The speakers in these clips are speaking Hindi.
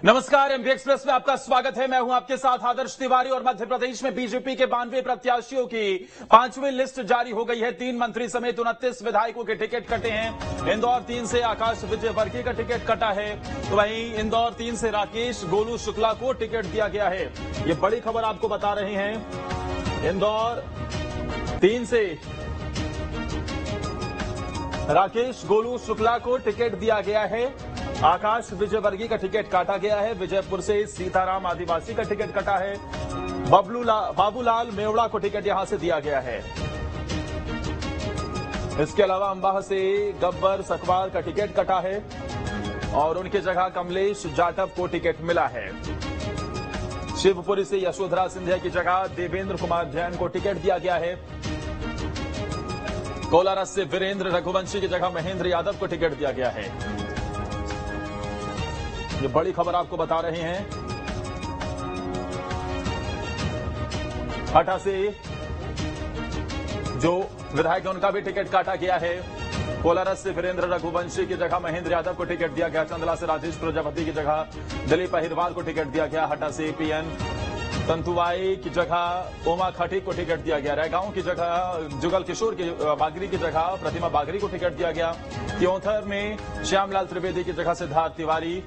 नमस्कार, एमपी एक्सप्रेस में आपका स्वागत है। मैं हूं आपके साथ आदर्श तिवारी और मध्य प्रदेश में बीजेपी के 92 प्रत्याशियों की 5वीं लिस्ट जारी हो गई है। 3 मंत्री समेत 29 विधायकों के टिकट कटे हैं। इंदौर 3 से आकाश विजयवर्गीय का टिकट कटा है, तो वहीं इंदौर 3 से राकेश गोलू शुक्ला को टिकट दिया गया है। ये बड़ी खबर आपको बता रहे हैं। इंदौर 3 से राकेश गोलू शुक्ला को टिकट दिया गया है। आकाश विजयवर्गीय का टिकट काटा गया है। विजयपुर से सीताराम आदिवासी का टिकट कटा है। बाबूलाल मेवड़ा को टिकट यहां से दिया गया है। इसके अलावा अंबाह से गब्बर सकवार का टिकट कटा है और उनकी जगह कमलेश जाटव को टिकट मिला है। शिवपुरी से यशोधरा सिंधिया की जगह देवेंद्र कुमार जैन को टिकट दिया गया है। कोलारस से वीरेंद्र रघुवंशी की जगह महेंद्र यादव को टिकट दिया गया है। ये बड़ी खबर आपको बता रहे हैं। हटा से जो विधायक है उनका भी टिकट काटा गया है। कोलारस से वीरेंद्र रघुवंशी की जगह महेंद्र यादव को टिकट दिया गया। चंदला से राजेश प्रजापति की जगह दिलीप अहिरवार को टिकट दिया गया। हटा से पीएन तंतुवाई की जगह उमा खटीक को टिकट दिया गया। रायगांव की जगह जुगल किशोर की बागरी की जगह प्रतिमा बागरी को टिकट दिया गया। त्योंथर में श्यामलाल त्रिवेदी की जगह सिद्धार्थ तिवारी,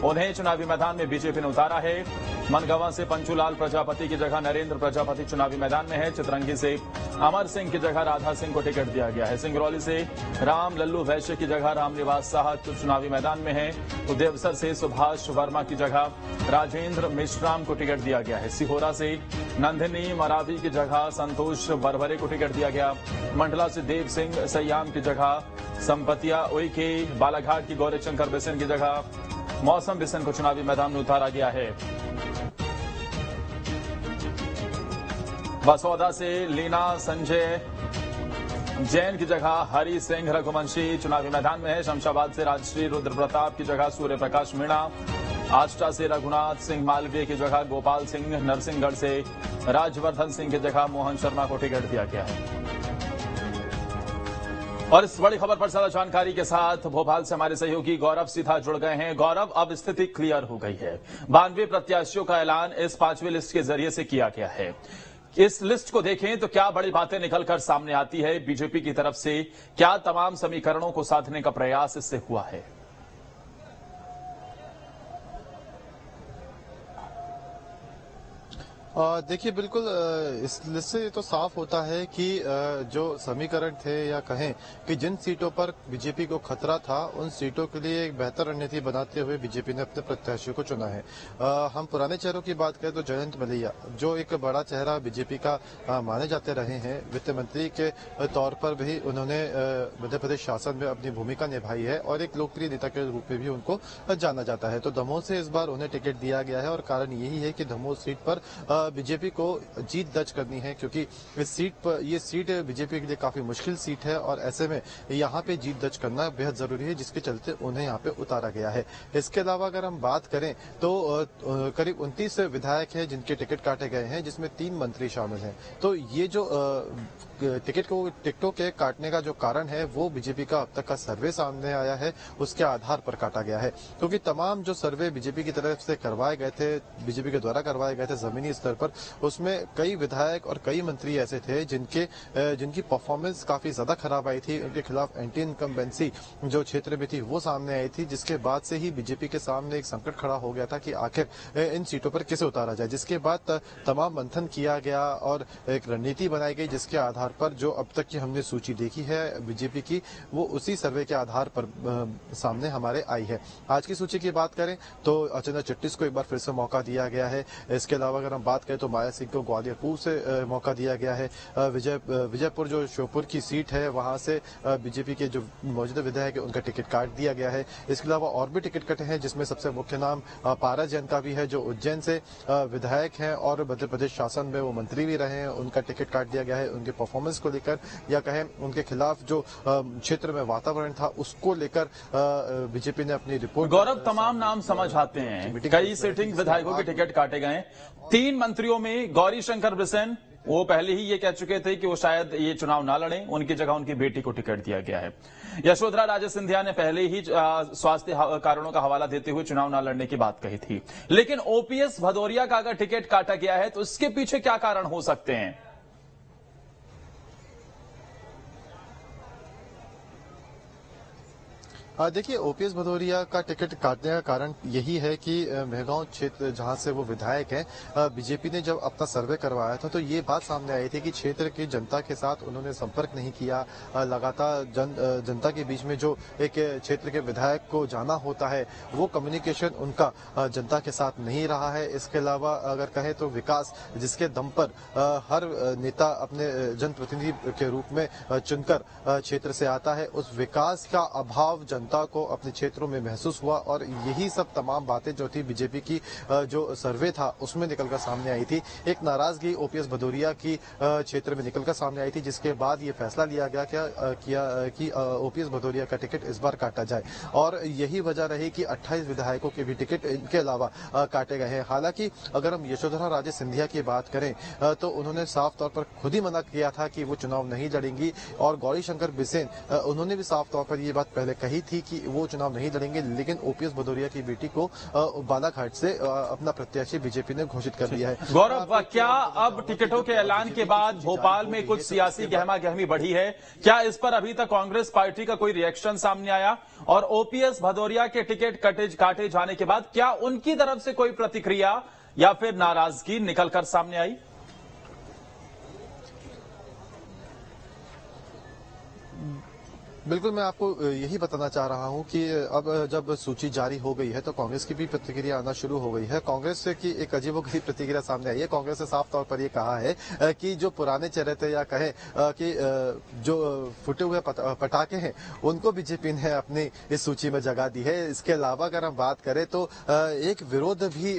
उन्हें चुनावी मैदान में बीजेपी ने उतारा है। मनगवा से पंचूलाल प्रजापति की जगह नरेंद्र प्रजापति चुनावी मैदान में है। चितरंगी से अमर सिंह की जगह राधा सिंह को टिकट दिया गया है। सिंगरौली से राम लल्लू वैश्य की जगह रामनिवास साहा चुनावी मैदान में है। तो देवसर से सुभाष वर्मा की जगह राजेंद्र मेश्राम को टिकट दिया गया है। सिहोरा से नंदिनी मरावी की जगह संतोष बरबरे को टिकट दिया गया। मंडला से देव सिंह सयाम की जगह संपतिया उइके, बालाघाट की गौरीशंकर बिसेन की जगह मौसम बिसेन को चुनावी मैदान में उतारा गया है। बसौदा से लीना संजय जैन की जगह हरि सिंह रघुवंशी चुनावी मैदान में है। शमशाबाद से राजश्री रुद्र प्रताप की जगह सूर्य प्रकाश मीणा, आष्टा से रघुनाथ सिंह मालवीय की जगह गोपाल सिंह, नरसिंहगढ़ से राजवर्धन सिंह की जगह मोहन शर्मा को टिकट दिया गया है। और इस बड़ी खबर पर ज्यादा जानकारी के साथ भोपाल से हमारे सहयोगी गौरव सीधा जुड़ गए हैं। गौरव, अब स्थिति क्लियर हो गई है। 92 प्रत्याशियों का ऐलान इस 5वीं लिस्ट के जरिए से किया गया है। इस लिस्ट को देखें तो क्या बड़ी बातें निकलकर सामने आती है? बीजेपी की तरफ से क्या तमाम समीकरणों को साधने का प्रयास इससे हुआ है? देखिए, बिल्कुल इस लिस्ट से तो साफ होता है कि जो समीकरण थे या कहें कि जिन सीटों पर बीजेपी को खतरा था, उन सीटों के लिए एक बेहतर रणनीति बनाते हुए बीजेपी ने अपने प्रत्याशियों को चुना है। हम पुराने चेहरों की बात करें तो जयंत मलैया, जो एक बड़ा चेहरा बीजेपी का माने जाते रहे हैं, वित्त मंत्री के तौर पर भी उन्होंने मध्य प्रदेश शासन में अपनी भूमिका निभाई है और एक लोकप्रिय नेता के रूप में भी उनको जाना जाता है। तो दमोह से इस बार उन्हें टिकट दिया गया है और कारण यही है कि दमोह सीट पर बीजेपी को जीत दर्ज करनी है, क्योंकि इस सीट पर ये सीट बीजेपी के लिए काफी मुश्किल सीट है और ऐसे में यहाँ पे जीत दर्ज करना बेहद जरूरी है, जिसके चलते उन्हें यहाँ पे उतारा गया है। इसके अलावा अगर हम बात करें तो करीब 29 विधायक हैं जिनके टिकट काटे गए हैं, जिसमें 3 मंत्री शामिल हैं। तो ये जो टिकटों के काटने का जो कारण है वो बीजेपी का अब तक का सर्वे सामने आया है, उसके आधार पर काटा गया है। क्योंकि तमाम जो सर्वे बीजेपी की तरफ से करवाए गए थे, बीजेपी के द्वारा करवाए गए थे जमीनी स्तर पर, उसमें कई विधायक और कई मंत्री ऐसे थे जिनकी परफॉर्मेंस काफी ज्यादा खराब आई थी। उनके खिलाफ एंटी इनकम्बेंसी जो क्षेत्र में थी वो सामने आई थी, जिसके बाद से ही बीजेपी के सामने एक संकट खड़ा हो गया था कि आखिर इन सीटों पर किसे उतारा जाए। जिसके बाद तमाम मंथन किया गया और एक रणनीति बनाई गई, जिसके आधार पर जो अब तक की हमने सूची देखी है बीजेपी की, वो उसी सर्वे के आधार पर सामने हमारे आई है। आज की सूची की बात करें तो अर्चना चिट्टिस को एक बार फिर से मौका दिया गया है। इसके अलावा अगर हम बात करें तो माया सिंह को ग्वालियर पूर्व से मौका दिया गया है। विजयपुर जो श्योपुर की सीट है वहां से बीजेपी के जो मौजूदा विधायक है उनका टिकट काट दिया गया है। इसके अलावा और भी टिकट कटे हैं, जिसमें सबसे मुख्य नाम पारस जैन का भी है, जो उज्जैन से विधायक हैं और मध्य प्रदेश शासन में वो मंत्री भी रहे हैं। उनका टिकट काट दिया गया है। उनके परफॉर्मेंस को लेकर या कहें उनके खिलाफ जो क्षेत्र में वातावरण था उसको लेकर बीजेपी ने अपनी रिपोर्ट। गौरव, तमाम नाम समझ आते हैं, कई सिटिंग विधायकों के टिकट काटे गए। 3 मंत्रियों में गौरीशंकर बिसेन, वो पहले ही ये कह चुके थे कि वो शायद ये चुनाव ना लड़ें, उनकी जगह उनकी बेटी को टिकट दिया गया है। यशोधरा राजे सिंधिया ने पहले ही स्वास्थ्य कारणों का हवाला देते हुए चुनाव ना लड़ने की बात कही थी। लेकिन ओपीएस भदौरिया का अगर टिकट काटा गया है तो इसके पीछे क्या कारण हो सकते हैं? देखिए, ओपीएस भदौरिया का टिकट काटने का कारण यही है कि मेहगांव क्षेत्र जहां से वो विधायक हैं, बीजेपी ने जब अपना सर्वे करवाया था तो ये बात सामने आई थी कि क्षेत्र की जनता के साथ उन्होंने संपर्क नहीं किया। लगातार जनता के बीच में जो एक क्षेत्र के विधायक को जाना होता है वो कम्युनिकेशन उनका जनता के साथ नहीं रहा है। इसके अलावा अगर कहें तो विकास जिसके दम पर हर नेता अपने जनप्रतिनिधि के रूप में चुनकर क्षेत्र से आता है, उस विकास का अभाव जनता को अपने क्षेत्रों में महसूस हुआ और यही सब तमाम बातें जो थी बीजेपी की जो सर्वे था उसमें निकलकर सामने आई थी। एक नाराजगी ओपीएस भदौरिया की क्षेत्र में निकलकर सामने आई थी, जिसके बाद ये फैसला लिया गया कि ओपीएस भदौरिया का टिकट इस बार काटा जाए और यही वजह रही कि 28 विधायकों के भी टिकट इनके अलावा काटे गए हैं। हालांकि अगर हम यशोधरा राजे सिंधिया की बात करें तो उन्होंने साफ तौर पर खुद ही मना किया था कि वो चुनाव नहीं लड़ेंगी और गौरीशंकर बिसेन उन्होंने भी साफ तौर पर ये बात पहले कही थी कि वो चुनाव नहीं लड़ेंगे, लेकिन ओपीएस भदौरिया की बेटी को बालाघाट से अपना प्रत्याशी बीजेपी ने घोषित कर दिया है। गौरव, क्या अब टिकटों के ऐलान के बाद भोपाल में कुछ सियासी गहमा गहमी बढ़ी है? क्या इस पर अभी तक कांग्रेस पार्टी का कोई रिएक्शन सामने आया? और ओपीएस भदौरिया के टिकट काटे जाने के बाद क्या उनकी तरफ से कोई प्रतिक्रिया या फिर नाराजगी निकलकर सामने आई? बिल्कुल, मैं आपको यही बताना चाह रहा हूं कि अब जब सूची जारी हो गई है तो कांग्रेस की भी प्रतिक्रिया आना शुरू हो गई है। कांग्रेस की एक अजीबोगरीब प्रतिक्रिया सामने आई है। कांग्रेस ने साफ तौर पर यह कहा है कि जो पुराने चेहरे थे या कहें कि जो फूटे हुए पटाखे हैं उनको बीजेपी ने अपनी इस सूची में जगह दी है। इसके अलावा अगर हम बात करें तो एक विरोध भी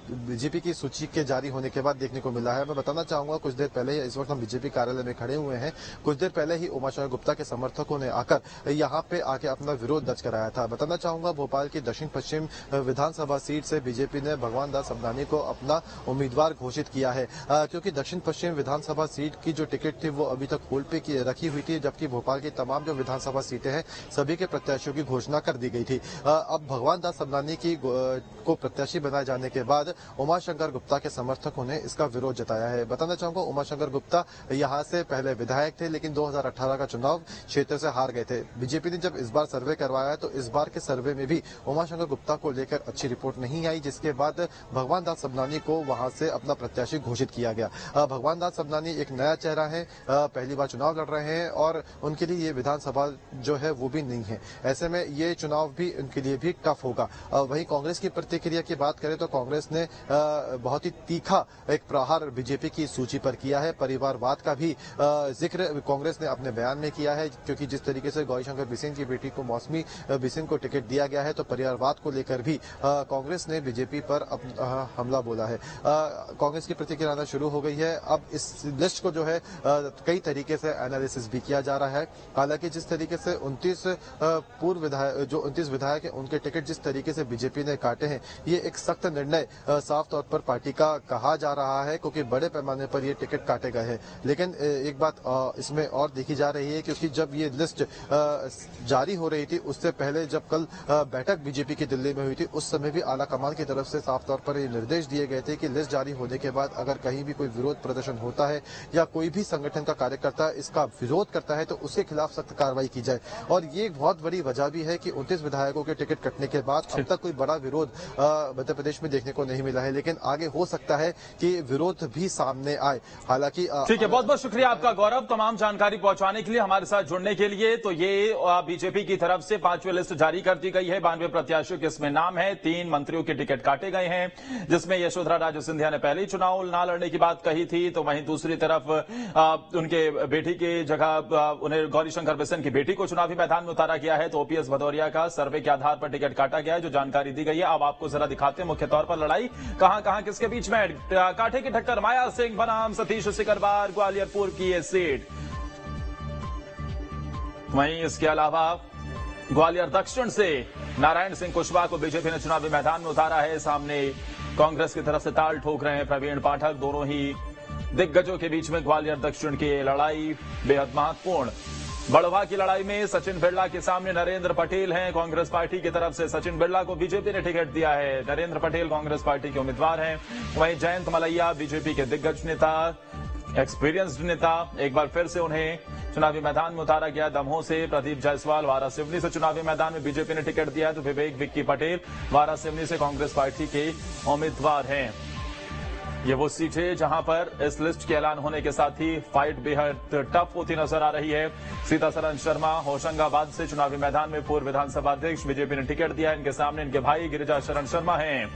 बीजेपी की सूची के जारी होने के बाद देखने को मिला है। मैं बताना चाहूंगा, कुछ देर पहले, इस वक्त हम बीजेपी कार्यालय में खड़े हुए हैं, कुछ देर पहले ही उमाशंकर गुप्ता के समर्थकों ने आकर यहां पे आके अपना विरोध दर्ज कराया था। बताना चाहूंगा, भोपाल की दक्षिण पश्चिम विधानसभा सीट से बीजेपी ने भगवान दास सबनानी को अपना उम्मीदवार घोषित किया है, क्योंकि दक्षिण पश्चिम विधानसभा सीट की जो टिकट थी वो अभी तक होल्ड पे रखी हुई थी, जबकि भोपाल की तमाम जो विधानसभा सीटें हैं सभी के प्रत्याशियों की घोषणा कर दी गई थी। अब भगवान दास सबनानी की को प्रत्याशी बनाए जाने के बाद उमाशंकर गुप्ता के समर्थकों ने इसका विरोध जताया है। बताना चाहूंगा, उमाशंकर गुप्ता यहां से पहले विधायक थे, लेकिन 2018 का चुनाव क्षेत्र से हार गए थे। बीजेपी ने जब इस बार सर्वे करवाया तो इस बार के सर्वे में भी उमाशंकर गुप्ता को लेकर अच्छी रिपोर्ट नहीं आई, जिसके बाद भगवान दास सबनानी को वहां से अपना प्रत्याशी घोषित किया गया। भगवान दास सबनानी एक नया चेहरा है, पहली बार चुनाव लड़ रहे हैं और उनके लिए ये विधानसभा जो है वो भी नहीं है। ऐसे में ये चुनाव भी उनके लिए भी टफ होगा। वहीं कांग्रेस की प्रतिक्रिया की बात करें तो कांग्रेस ने बहुत ही तीखा एक प्रहार बीजेपी की सूची पर किया है। परिवारवाद का भी जिक्र कांग्रेस ने अपने बयान में किया है, क्योंकि जिस तरीके से गौरीशंकर बिसेन की बेटी को मौसमी बिसेन को टिकट दिया गया है तो परिवारवाद को लेकर भी कांग्रेस ने बीजेपी पर हमला बोला है। कांग्रेस की प्रतिक्रिया आना शुरू हो गई है। अब इस लिस्ट को जो है कई तरीके से एनालिसिस भी किया जा रहा है। हालांकि जिस तरीके से 29 पूर्व विधायक, जो 29 विधायक है, उनके टिकट जिस तरीके से बीजेपी ने काटे हैं, ये एक सख्त निर्णय साफ तौर पर पार्टी का कहा जा रहा है, क्योंकि बड़े पैमाने पर ये टिकट काटे गए हैं। लेकिन एक बात इसमें और देखी जा रही है, क्योंकि जब ये लिस्ट जारी हो रही थी उससे पहले जब कल बैठक बीजेपी की दिल्ली में हुई थी, उस समय भी आला कमान की तरफ से साफ तौर पर ये निर्देश दिए गए थे कि लिस्ट जारी होने के बाद अगर कहीं भी कोई विरोध प्रदर्शन होता है या कोई भी संगठन का कार्यकर्ता इसका विरोध करता है तो उसके खिलाफ सख्त कार्रवाई की जाए। और ये एक बहुत बड़ी वजह भी है कि 29 विधायकों के टिकट कटने के बाद अब तक कोई बड़ा विरोध मध्य प्रदेश में देखने को नहीं मिला है, लेकिन आगे हो सकता है कि विरोध भी सामने आए। हालांकि ठीक है, बहुत बहुत शुक्रिया आपका गौरव, तमाम जानकारी पहुंचाने के लिए, हमारे साथ जुड़ने के लिए। तो ये बीजेपी की तरफ से 5वीं लिस्ट जारी कर दी गई है। 92 प्रत्याशियों के इसमें नाम है, 3 मंत्रियों के टिकट काटे गए हैं, जिसमें यशोधरा राजे सिंधिया ने पहले ही चुनाव ना लड़ने की बात कही थी। तो वहीं दूसरी तरफ उनके बेटी की जगह उन्हें गौरीशंकर बिसेन की बेटी को चुनावी मैदान में उतारा गया है। तो ओपीएस भदौरिया का सर्वे के आधार पर टिकट काटा गया है, जो जानकारी दी गई है। अब आपको जरा दिखाते हैं मुख्य तौर पर लड़ाई कहां किसके बीच में। कांटे की टक्कर माया सिंह बनाम सतीश सिकरवार, ग्वालियर पूर्व की ये सीट। वहीं इसके अलावा ग्वालियर दक्षिण से नारायण सिंह कुशवाहा को बीजेपी ने चुनावी मैदान में उतारा है। सामने कांग्रेस की तरफ से ताल ठोक रहे हैं प्रवीण पाठक, दोनों ही दिग्गजों के बीच में ग्वालियर दक्षिण की लड़ाई बेहद महत्वपूर्ण। बड़वा की लड़ाई में सचिन बिरला के सामने नरेंद्र पटेल हैं। कांग्रेस पार्टी की तरफ से सचिन बिरला को बीजेपी ने टिकट दिया है। नरेंद्र पटेल कांग्रेस पार्टी के उम्मीदवार हैं। वहीं जयंत मलैया बीजेपी के दिग्गज नेता, एक्सपीरियंस्ड नेता, एक बार फिर से उन्हें चुनावी मैदान में उतारा गया। दमोह से प्रदीप जायसवाल, वारासिवनी से चुनावी मैदान में बीजेपी ने टिकट दिया है, तो विवेक विक्की पटेल वारासिवनी से कांग्रेस पार्टी के उम्मीदवार हैं। ये वो सीट है जहां पर इस लिस्ट के ऐलान होने के साथ ही फाइट बेहद टफ होती नजर आ रही है। सीतासरन शर्मा होशंगाबाद से चुनावी मैदान में पूर्व विधानसभा अध्यक्ष, बीजेपी ने टिकट दिया है। इनके सामने इनके भाई गिरिजा शरण शर्मा हैं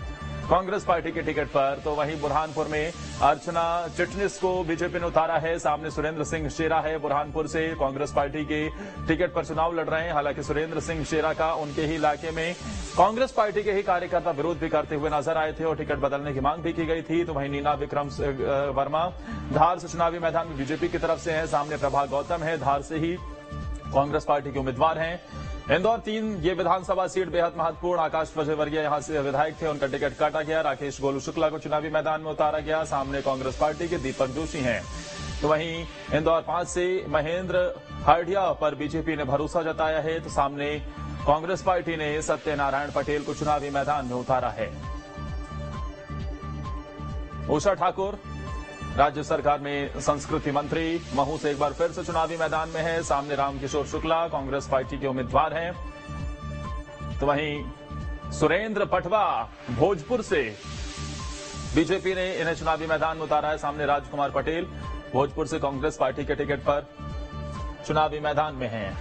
कांग्रेस पार्टी के टिकट पर। तो वहीं बुरहानपुर में अर्चना चिटनिस को बीजेपी ने उतारा है। सामने सुरेंद्र सिंह शेरा है, बुरहानपुर से कांग्रेस पार्टी के टिकट पर चुनाव लड़ रहे हैं। हालांकि सुरेंद्र सिंह शेरा का उनके ही इलाके में कांग्रेस पार्टी के ही कार्यकर्ता विरोध भी करते हुए नजर आए थे और टिकट बदलने की मांग भी की गई थी। तो वहीं नीना विक्रम वर्मा धार से चुनावी मैदान में बीजेपी की तरफ से है। सामने प्रभा गौतम है, धार से ही कांग्रेस पार्टी के उम्मीदवार हैं। इंदौर 3 ये विधानसभा सीट बेहद महत्वपूर्ण। आकाश वजयवर्गीय यहां से विधायक थे, उनका टिकट काटा गया। राकेश गोलू शुक्ला को चुनावी मैदान में उतारा गया। सामने कांग्रेस पार्टी के दीपक जोशी हैं। तो वहीं इंदौर 5 से महेंद्र हरडिया पर बीजेपी ने भरोसा जताया है। तो सामने कांग्रेस पार्टी ने सत्यनारायण पटेल को चुनावी मैदान में उतारा है। उषा ठाकुर राज्य सरकार में संस्कृति मंत्री, महू से एक बार फिर से चुनावी मैदान में है। सामने रामकिशोर शुक्ला कांग्रेस पार्टी के उम्मीदवार हैं। तो वहीं सुरेंद्र पटवा भोजपुर से बीजेपी ने इन्हें चुनावी मैदान में उतारा है। सामने राजकुमार पटेल भोजपुर से कांग्रेस पार्टी के टिकट पर चुनावी मैदान में हैं।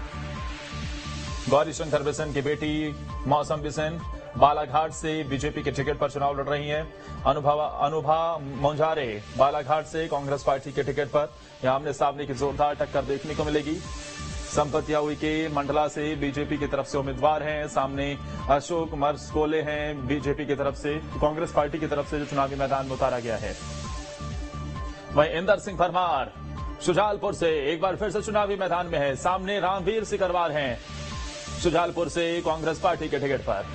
गौरीशंकर बिसेन की बेटी मौसम बिसेन बालाघाट से बीजेपी के टिकट पर चुनाव लड़ रही हैं। अनुभा मोंजारे बालाघाट से कांग्रेस पार्टी के टिकट पर यहां आमने सामने की जोरदार टक्कर देखने को मिलेगी। संपतिया उइके मंडला से बीजेपी की तरफ से उम्मीदवार हैं। सामने अशोक मरस्कोले हैं बीजेपी की तरफ से, कांग्रेस पार्टी की तरफ से जो चुनावी मैदान में उतारा गया है। वहीं इंदर सिंह परमार शुजालपुर से एक बार फिर से चुनावी मैदान में है। सामने रामवीर सिकरवार हैं शुजालपुर से कांग्रेस पार्टी के टिकट पर।